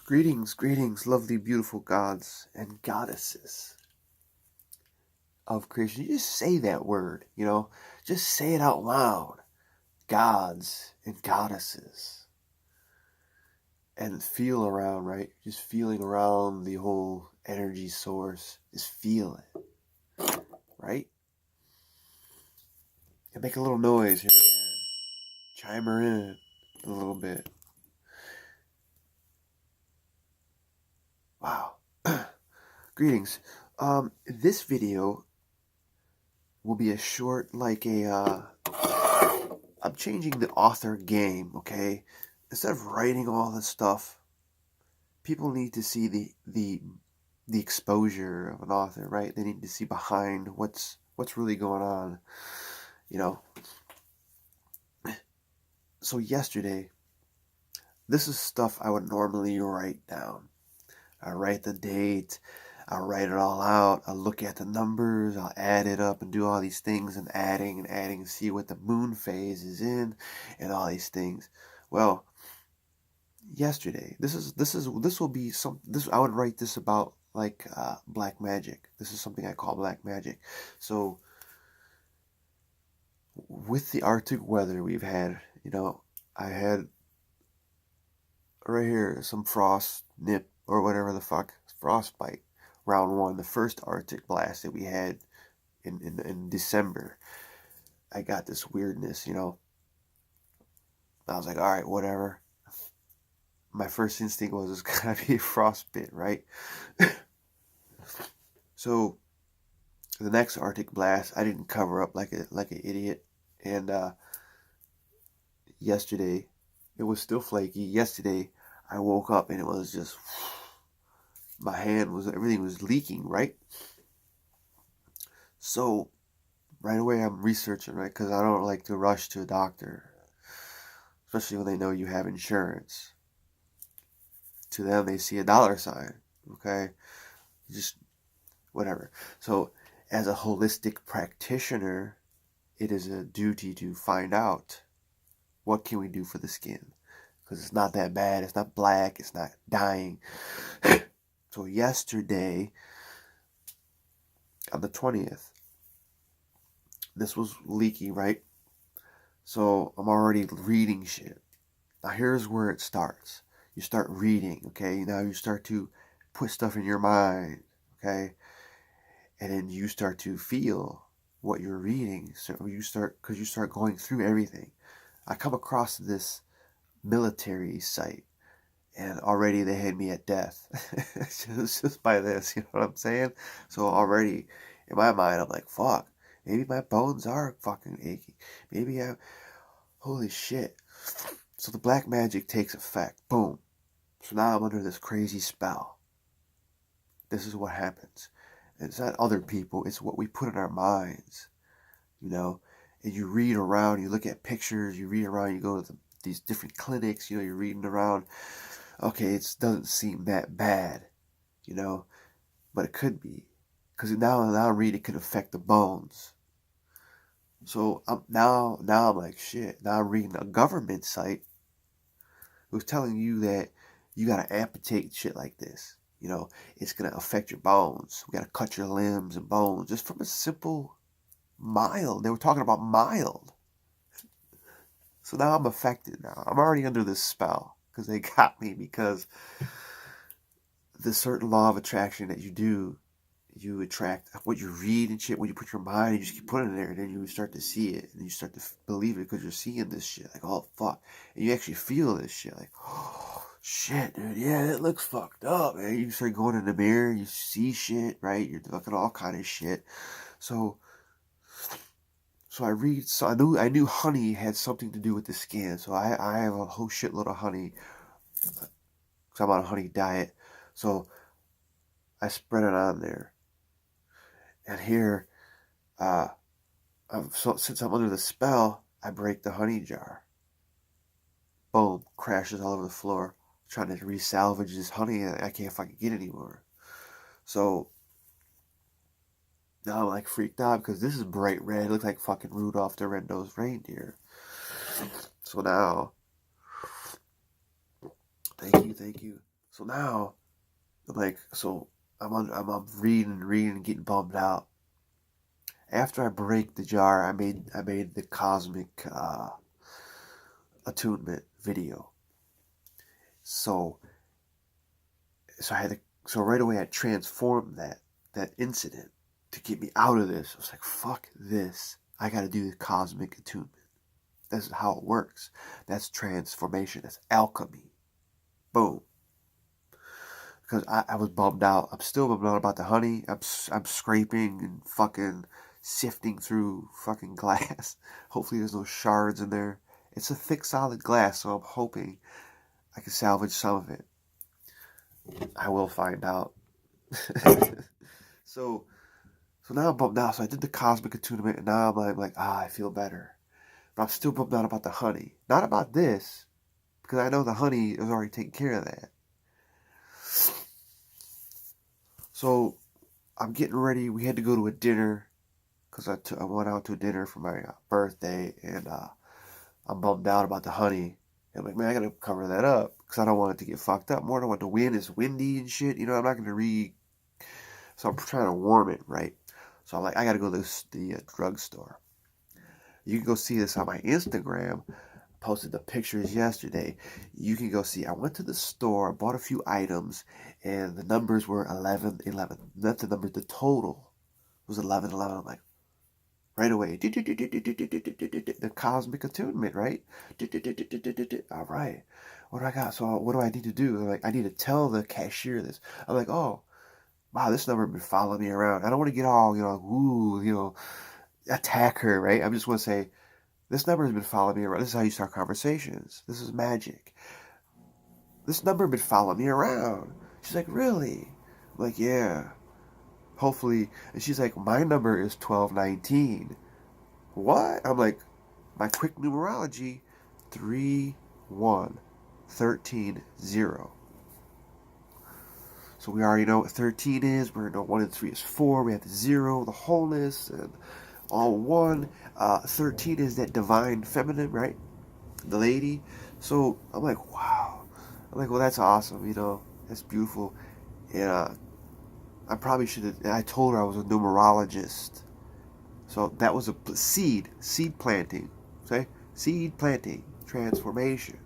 Greetings, lovely, beautiful gods and goddesses of creation. You just say that word, just say it out loud. Gods and goddesses. And feel around, right? Just feeling around the whole energy source. Just feel it, right? And make a little noise here and there. Chime her in a little bit. Wow. Greetings. This video will be a short, I'm changing the author game, okay? Instead of writing all this stuff, people need to see the exposure of an author, right? They need to see behind what's really going on, So yesterday, this is stuff I would normally write down. I write the date, I'll write it all out, I'll look at the numbers, I'll add it up and do all these things and adding and see what the moon phase is in and all these things. Well, yesterday, I would write this about black magic. This is something I call black magic. So with the Arctic weather we've had, I had right here some frost nip or whatever the fuck, frostbite, round one, the first Arctic blast that we had in December. I got this weirdness, I was like, all right, whatever. My first instinct was it's gotta be a frostbite, right? So the next Arctic blast, I didn't cover up like an idiot, and yesterday it was still flaky. Yesterday I woke up and it was just, everything was leaking, right? So right away I'm researching, right? Because I don't like to rush to a doctor, especially when they know you have insurance. To them, they see a dollar sign, okay? Just whatever. So as a holistic practitioner, it is a duty to find out what can we do for the skin, because it's not that bad. It's not black. It's not dying. So yesterday, on the 20th, this was leaky, right? So I'm already reading shit. Now here's where it starts. You start reading, okay? Now you start to put stuff in your mind, okay? And then you start to feel what you're reading. So you start going through everything. I come across this military site, and already they had me at death. just by this, you know what I'm saying? So already, in my mind, I'm like, fuck, maybe my bones are fucking aching. Maybe holy shit. So the black magic takes effect. Boom. So now I'm under this crazy spell. This is what happens. It's not other people, it's what we put in our minds, And you read around, you look at pictures, you read around, you go to these different clinics, you're reading around. Okay, it doesn't seem that bad, but it could be. Because now I'm reading it could affect the bones. So now I'm like, shit, now I'm reading a government site who's telling you that you gotta amputate shit like this. It's gonna affect your bones. We gotta cut your limbs and bones just from a simple mild. They were talking about mild. So now I'm affected now. I'm already under this spell because they got me, because the certain law of attraction that you do, you attract what you read and shit. When you put your mind, you just keep putting it there, and then you start to see it, and you start to believe it because you're seeing this shit. Like, oh, fuck. And you actually feel this shit. Like, oh, shit, dude. Yeah, that looks fucked up, man. You start going in the mirror, you see shit, right? You're looking at all kind of shit. So I read. So I knew honey had something to do with the skin. So I have a whole shitload of honey, because I'm on a honey diet. So I spread it on there. And here, since I'm under the spell, I break the honey jar. Boom, crashes all over the floor. Trying to resalvage this honey, and I can't fucking get anymore. So now I'm like freaked out because this is bright red. It looks like fucking Rudolph the Red-Nosed Reindeer. So now, thank you. So now, I'm like, so I'm reading, getting bummed out. After I break the jar, I made the cosmic attunement video. So I had to, so right away I transformed that incident to get me out of this. I was like, fuck this. I got to do the cosmic attunement. That's how it works. That's transformation. That's alchemy. Boom. Because I was bummed out. I'm still bummed out about the honey. I'm scraping and fucking sifting through fucking glass. Hopefully there's no shards in there. It's a thick, solid glass, so I'm hoping I can salvage some of it. I will find out. So now I'm bummed out. So I did the cosmic attunement, and now I'm like, I feel better. But I'm still bummed out about the honey. Not about this, because I know the honey is already taking care of that. So I'm getting ready. We had to go to a dinner, because I went out to a dinner for my birthday, and I'm bummed out about the honey. And I'm like, man, I gotta cover that up, because I don't want it to get fucked up. More than what the wind is windy and shit. You know, I'm not gonna So I'm trying to warm it, right? So I'm like, I gotta go to the drugstore. You can go see this on my Instagram. Posted the pictures yesterday. You can go see. I went to the store, bought a few items, and the numbers were 11, 11. Not the number, the total was 11, 11. I'm like, right away. The cosmic attunement, right? All right. What do I got? So what do I need to do? I'm like, I need to tell the cashier this. I'm like, oh, wow, this number has been following me around. I don't want to get all, attack her, right? I just want to say, this number has been following me around. This is how you start conversations. This is magic. This number has been following me around. She's like, really? I'm like, yeah. Hopefully. And she's like, my number is 1219. What? I'm like, my quick numerology, 3, 1, 13, 0. So we already know what 13 is. We know 1 and 3 is 4. We have the 0, the wholeness, and all 1. 13 is that divine feminine, right? The lady. So I'm like, wow. I'm like, well, that's awesome, that's beautiful. And I probably should have, I told her I was a numerologist. So that was a seed planting, okay? Seed planting, transformation.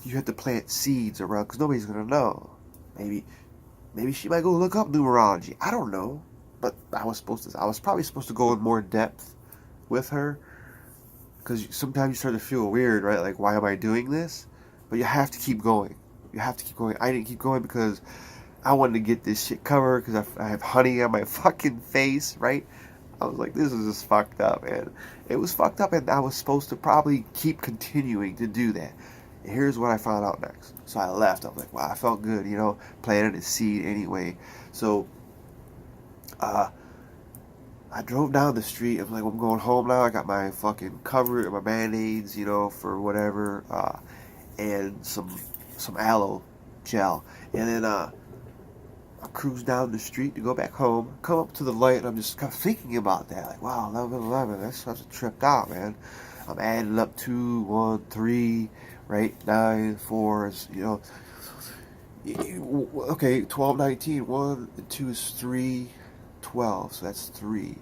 You have to plant seeds around, because nobody's going to know. Maybe she might go look up numerology. I don't know. But I was probably supposed to go in more depth with her, because sometimes you start to feel weird, right? Like, why am I doing this? But you have to keep going. I didn't keep going because I wanted to get this shit covered, because I have honey on my fucking face, right? I was like, this is just fucked up, man. It was fucked up, and I was supposed to probably keep continuing to do that. And here's what I found out next. So I left. I was like, wow, I felt good, planted a seed anyway. So I drove down the street. I'm like, I'm going home now. I got my fucking cover, my Band-Aids, for whatever, and some aloe gel. And then I cruise down the street to go back home. Come up to the light, and I'm just kind of thinking about that. Like, wow, 11, that's tripped out, man. I'm adding up 2, 1, 3, right? 9, 4, okay, 12, 19. 1 and 2 is 3, 12. So that's 3.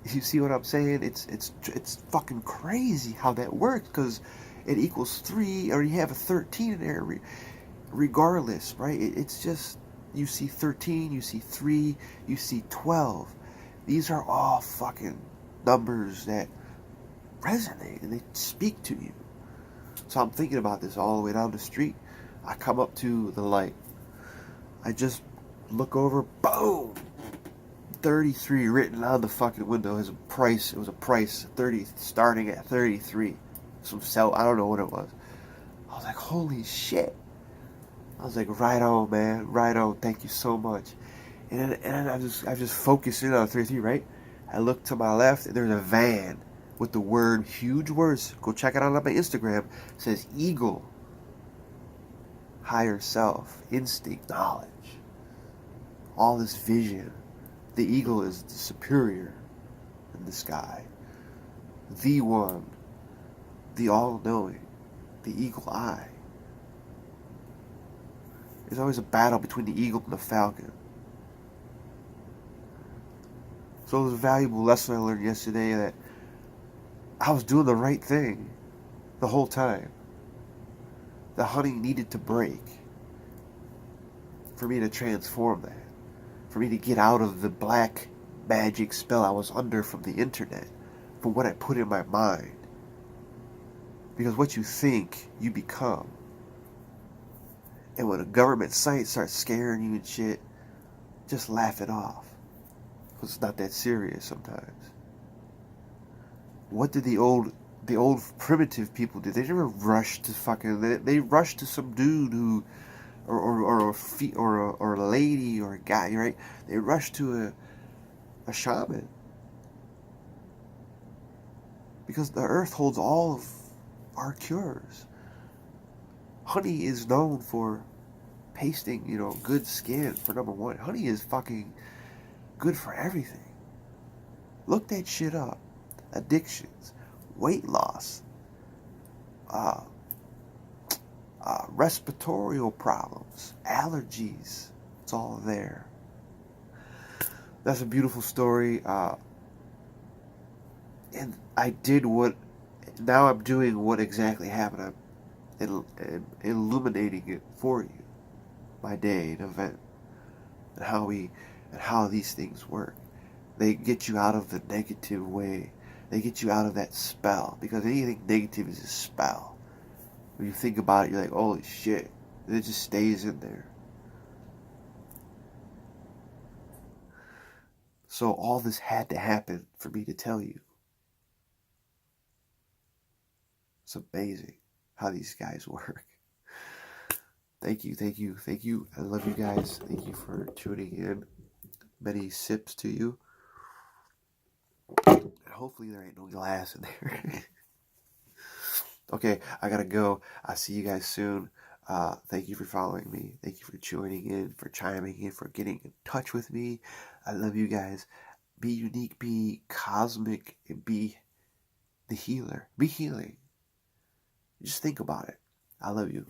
You see what I'm saying? It's fucking crazy how that works, because it equals 3, or you have a 13 in there, regardless, right? It's just, you see 13, you see 3, you see 12. These are all fucking numbers that resonate, and they speak to you. So I'm thinking about this all the way down the street. I come up to the light. I just look over, boom! 33 written on the fucking window as a price. It was a price, 30, starting at 33. I don't know what it was. I was like, holy shit. I was like, right on, man, right on. Thank you so much. And I just focused in on 33, right? I look to my left, and there's a van with the word, huge words. Go check it out on my Instagram. It says eagle, higher self, instinct, knowledge, all this vision. The eagle is the superior in the sky. The one, the all-knowing, the eagle eye. There's always a battle between the eagle and the falcon. So it was a valuable lesson I learned yesterday, that I was doing the right thing the whole time. The honey needed to break for me to transform that. For me to get out of the black magic spell I was under from the internet. From what I put in my mind. Because what you think, you become. And when a government site starts scaring you and shit, just laugh it off. Because it's not that serious sometimes. What did the old primitive people do? They never rushed to fucking... They rushed to some dude who... Or a lady or a guy, right? They rushed to a shaman. Because the earth holds all of our cures. Honey is known for pasting, good skin, for number one. Honey is fucking good for everything. Look that shit up. Addictions, weight loss, respiratory problems, allergies. It's all there. That's a beautiful story. And I did now I'm doing what exactly happened. I'm illuminating it for you. My day, an event, and how these things work. They get you out of the negative way. They get you out of that spell. Because anything negative is a spell. When you think about it, you're like, holy shit. And it just stays in there. So all this had to happen for me to tell you. It's amazing how these guys work. Thank you. I love you guys. Thank you for tuning in. Many sips to you. And hopefully there ain't no glass in there. Okay, I gotta go. I'll see you guys soon. Thank you for following me. Thank you for joining in, for chiming in, for getting in touch with me. I love you guys. Be unique, be cosmic, and be the healer. Be healing. Just think about it. I love you.